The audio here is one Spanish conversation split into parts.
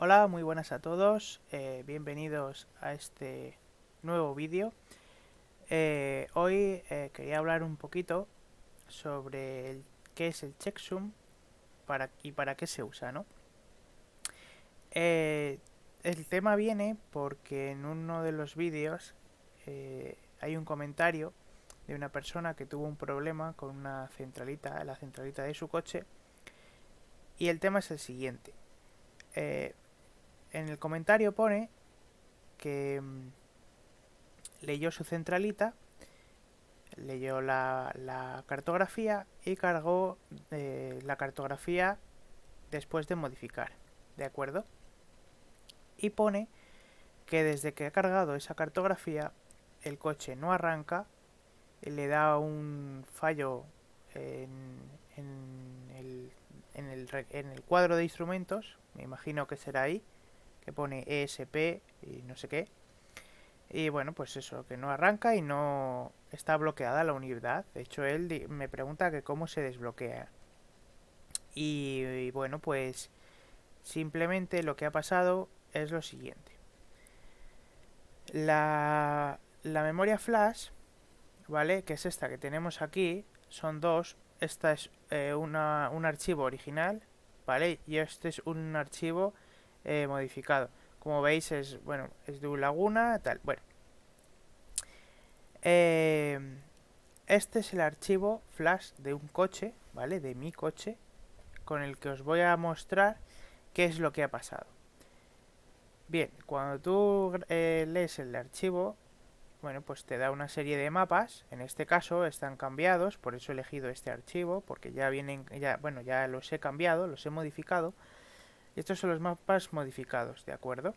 Hola, muy buenas a todos, bienvenidos a este nuevo vídeo. Hoy quería hablar un poquito sobre qué es el checksum y para qué se usa, ¿no? Eh, el tema viene porque en uno de los vídeos hay un comentario de una persona que tuvo un problema con una centralita, la centralita de su coche, y el tema es el siguiente. Eh, en el comentario pone que leyó su centralita, leyó la cartografía y cargó la cartografía después de modificar, ¿de acuerdo? Y pone que desde que ha cargado esa cartografía el coche no arranca, le da un fallo en, en el, en el cuadro de instrumentos, me imagino que será ahí, que pone ESP y no sé qué. Y bueno, pues eso, que no arranca y no está bloqueada la unidad. De hecho, él me pregunta que cómo se desbloquea. Y bueno, pues simplemente lo que ha pasado es lo siguiente. La memoria flash, ¿vale? Que es esta que tenemos aquí, son dos. Esta es un archivo original, ¿vale? Y este es un archivo modificado. Como veis es, bueno, es de un Laguna, tal. Bueno, eh, este es el archivo flash de un coche, ¿vale? De mi coche, con el que os voy a mostrar qué es lo que ha pasado. Bien, cuando tú lees el archivo, bueno, pues te da una serie de mapas. En este caso están cambiados, por eso he elegido este archivo, porque ya vienen, ya, bueno, ya los he cambiado, los he modificado. Y estos son los mapas modificados, ¿de acuerdo?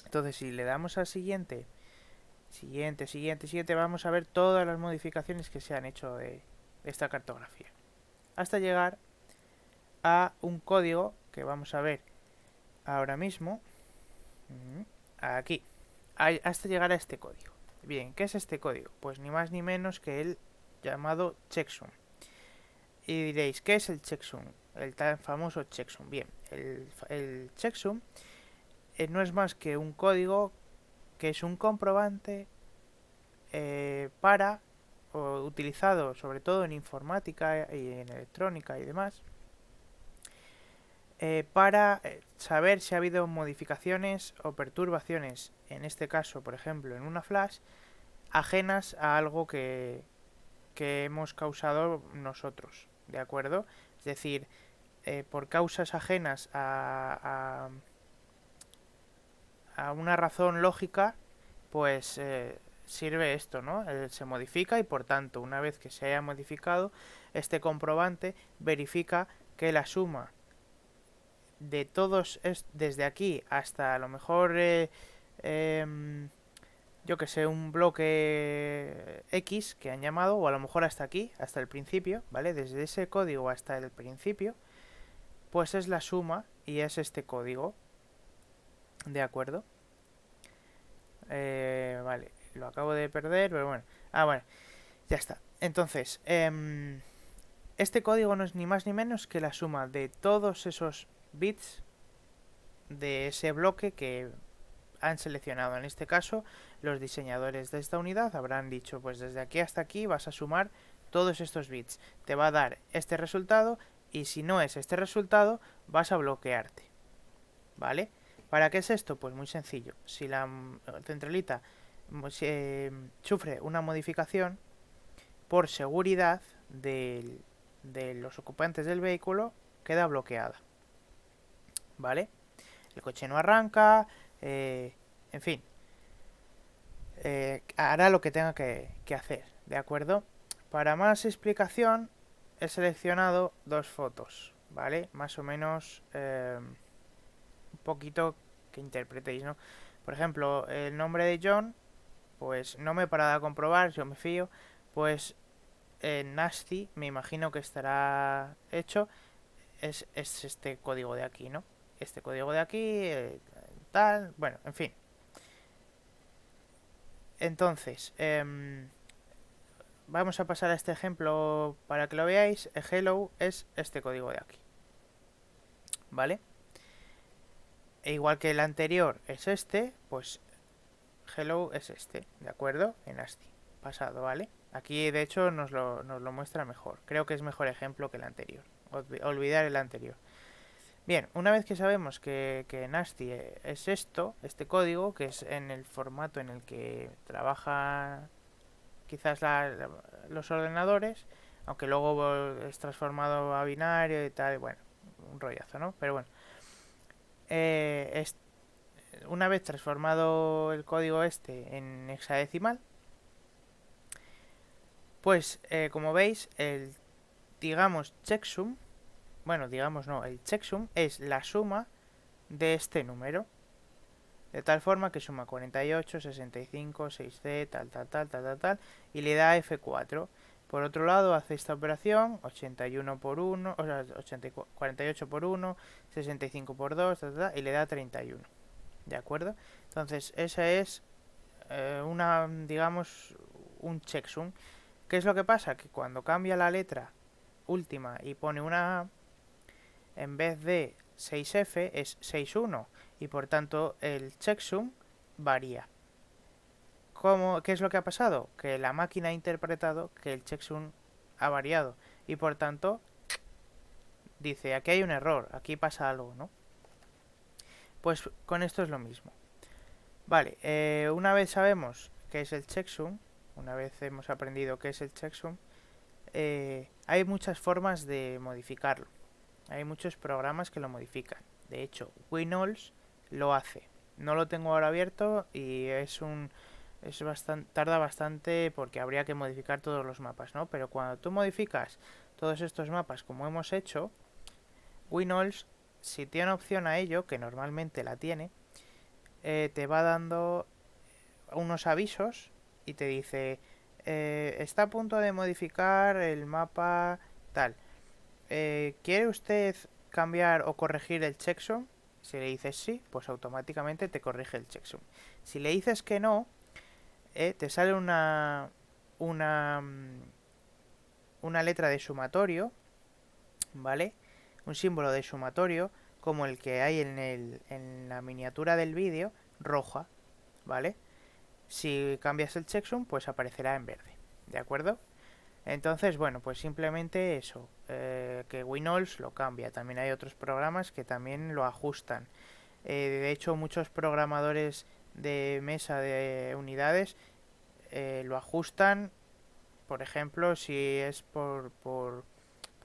Entonces, si le damos a siguiente, siguiente, vamos a ver todas las modificaciones que se han hecho de esta cartografía. Hasta llegar a un código que vamos a ver ahora mismo. Aquí. Hasta llegar a este código. Bien, ¿qué es este código? Pues ni más ni menos que el llamado checksum. Y diréis, ¿qué es el checksum? El tan famoso checksum. Bien, el checksum no es más que un código que es un comprobante para, utilizado sobre todo en informática y en electrónica y demás, para saber si ha habido modificaciones o perturbaciones, en este caso, por ejemplo, en una flash, ajenas a algo que hemos causado nosotros, ¿de acuerdo? Es decir, por causas ajenas a una razón lógica, pues sirve esto, ¿no? Se modifica y por tanto, una vez que se haya modificado, este comprobante verifica que la suma de todos, desde aquí hasta a lo mejor, yo que sé, un bloque X que han llamado, o a lo mejor hasta aquí, hasta el principio, ¿vale? Desde ese código hasta el principio, pues es la suma y es este código, ¿de acuerdo? Vale, lo acabo de perder, pero bueno. Ah, bueno, ya está. Entonces, este código no es ni más ni menos que la suma de todos esos bits de ese bloque que han seleccionado. En este caso, los diseñadores de esta unidad habrán dicho, pues desde aquí hasta aquí vas a sumar todos estos bits. Te va a dar este resultado y si no es este resultado, vas a bloquearte. ¿Vale? ¿Para qué es esto? Pues muy sencillo. Si la centralita sufre una modificación, por seguridad de los ocupantes del vehículo, queda bloqueada. ¿Vale? El coche no arranca, en fin, hará lo que tenga que hacer, ¿de acuerdo? Para más explicación, he seleccionado dos fotos, ¿vale? Más o menos un poquito que interpretéis, ¿no? Por ejemplo, el nombre de John, pues no me he parado a comprobar, yo me fío, pues Nasty, me imagino que estará hecho, es este código de aquí, ¿no? Este código de aquí, tal, bueno, en fin. Entonces, vamos a pasar a este ejemplo para que lo veáis. Hello es este código de aquí, ¿vale? E igual que el anterior es este, pues hello es este, ¿de acuerdo? En ASCII, pasado, ¿vale? Aquí de hecho nos lo muestra mejor. Creo que es mejor ejemplo que el anterior. Olvidar el anterior. Bien, una vez que sabemos que Nasty es esto, este código, que es en el formato en el que trabaja quizás los ordenadores, aunque luego es transformado a binario y tal, bueno, un rollazo, ¿no? Pero bueno, eh, una vez transformado el código este en hexadecimal, pues como veis, digamos checksum, bueno, digamos no, el checksum es la suma de este número. De tal forma que suma 48, 65, 6C, tal, y le da F4. Por otro lado, hace esta operación, 81 por 1, o sea, 48 por 1, 65 por 2, y le da 31. ¿De acuerdo? Entonces, esa es digamos, un checksum. ¿Qué es lo que pasa? Que cuando cambia la letra última y pone una A, en vez de 6F es 6,1 y por tanto el checksum varía. ¿Qué es lo que ha pasado? Que la máquina ha interpretado que el checksum ha variado y por tanto dice aquí hay un error, aquí pasa algo, ¿no? Pues con esto es lo mismo. Vale, una vez sabemos qué es el checksum, una vez hemos aprendido qué es el checksum, hay muchas formas de modificarlo. Hay muchos programas que lo modifican. De hecho, Winols lo hace. No lo tengo ahora abierto y tarda bastante porque habría que modificar todos los mapas, ¿no? Pero cuando tú modificas todos estos mapas como hemos hecho, Winols, si tiene opción a ello, que normalmente la tiene, te va dando unos avisos y te dice está a punto de modificar el mapa tal. ¿Quiere usted cambiar o corregir el checksum? Si le dices sí, pues automáticamente te corrige el checksum. Si le dices que no, te sale una, mm, una letra de sumatorio, ¿vale? Un símbolo de sumatorio, como el que hay en la miniatura del vídeo, roja, ¿vale? Si cambias el checksum, pues aparecerá en verde, ¿de acuerdo? Entonces, bueno, pues simplemente eso, que Winols lo cambia. También hay otros programas que también lo ajustan. De hecho, muchos programadores de mesa de unidades lo ajustan, por ejemplo, si es por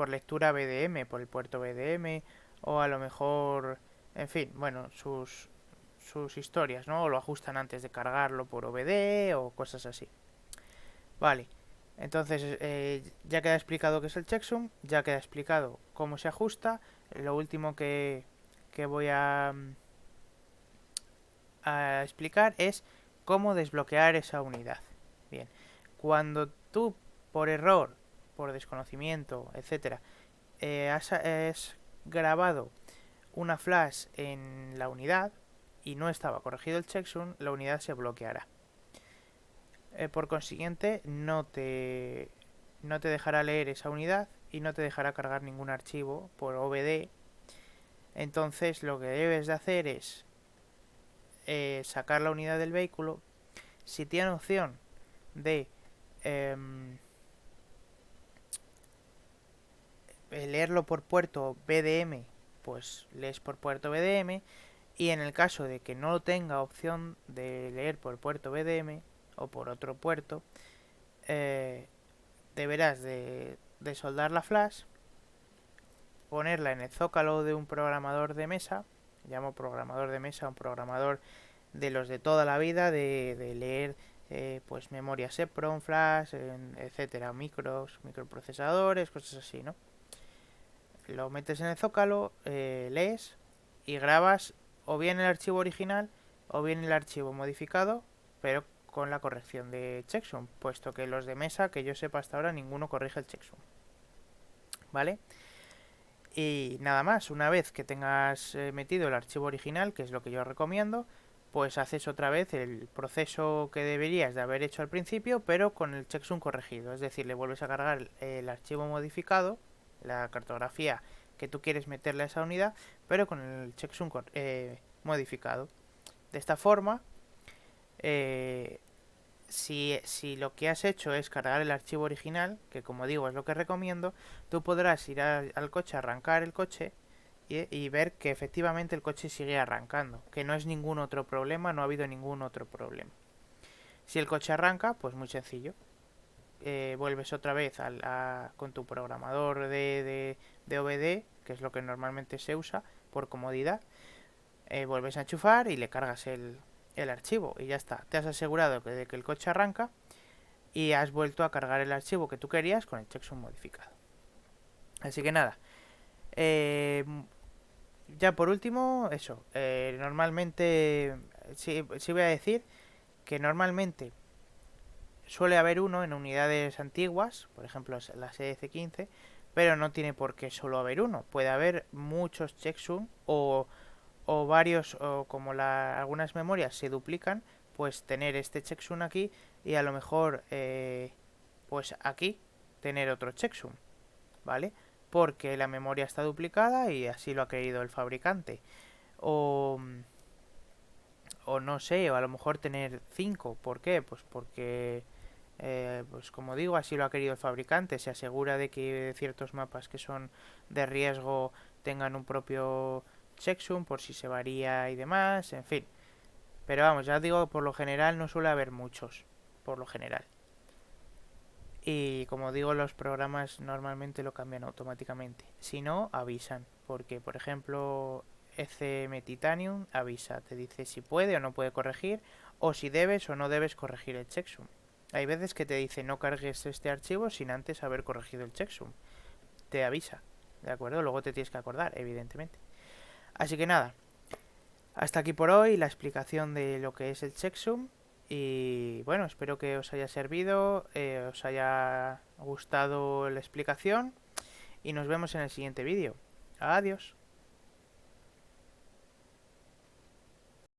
lectura BDM, por el puerto BDM, o a lo mejor, en fin, bueno, sus historias, ¿no? O lo ajustan antes de cargarlo por OBD o cosas así. Vale, entonces ya queda explicado qué es el checksum, ya queda explicado cómo se ajusta. Lo último que voy a explicar es cómo desbloquear esa unidad. Bien, cuando tú por error, por desconocimiento, etcétera, has grabado una flash en la unidad y no estaba corregido el checksum, la unidad se bloqueará. Por consiguiente, no te dejará leer esa unidad y no te dejará cargar ningún archivo por OBD. Entonces, lo que debes de hacer es sacar la unidad del vehículo. Si tiene opción de leerlo por puerto BDM, pues lees por puerto BDM. Y en el caso de que no tenga opción de leer por puerto BDM o por otro puerto, deberás de soldar la flash, ponerla en el zócalo de un programador de mesa. Llamo programador de mesa a un programador de los de toda la vida, de leer pues memorias EPROM, flash, etcétera, microprocesadores, cosas así, ¿no? Lo metes en el zócalo, lees y grabas o bien el archivo original o bien el archivo modificado, pero con la corrección de checksum, puesto que los de mesa, que yo sepa hasta ahora, ninguno corrige el checksum. ¿Vale? Y nada más, una vez que tengas metido el archivo original, que es lo que yo recomiendo, pues haces otra vez el proceso que deberías de haber hecho al principio, pero con el checksum corregido. Es decir, le vuelves a cargar el archivo modificado, la cartografía que tú quieres meterle a esa unidad, pero con el checksum modificado. De esta forma, si lo que has hecho es cargar el archivo original, que como digo es lo que recomiendo, tú podrás ir al coche, arrancar el coche y ver que efectivamente el coche sigue arrancando, que no es ningún otro problema, no ha habido ningún otro problema. Si el coche arranca, pues muy sencillo. Vuelves otra vez con tu programador de OBD, que es lo que normalmente se usa por comodidad. Vuelves a enchufar y le cargas el archivo y ya está. Te has asegurado de que el coche arranca y has vuelto a cargar el archivo que tú querías con el checksum modificado. Así que nada. Ya por último, eso. Normalmente, sí voy a decir que normalmente suele haber uno en unidades antiguas, por ejemplo la CDC15, pero no tiene por qué solo haber uno. Puede haber muchos checksum o varios, o como algunas memorias se duplican, pues tener este checksum aquí y a lo mejor pues aquí tener otro checksum, ¿vale? Porque la memoria está duplicada y así lo ha querido el fabricante. O, o no sé, o a lo mejor tener 5. ¿Por qué? Pues porque, pues como digo, así lo ha querido el fabricante. Se asegura de que ciertos mapas que son de riesgo tengan un propio checksum por si se varía y demás, en fin. Pero vamos, ya digo, por lo general no suele haber muchos, por lo general. Y como digo, los programas normalmente lo cambian automáticamente. Si no, avisan. Porque, por ejemplo, ECM Titanium avisa, te dice si puede o no puede corregir, o si debes o no debes corregir el checksum. Hay veces que te dice no cargues este archivo sin antes haber corregido el checksum. Te avisa, ¿de acuerdo? Luego te tienes que acordar, evidentemente. Así que nada, hasta aquí por hoy la explicación de lo que es el checksum. Y bueno, espero que os haya servido, os haya gustado la explicación y nos vemos en el siguiente vídeo. Adiós.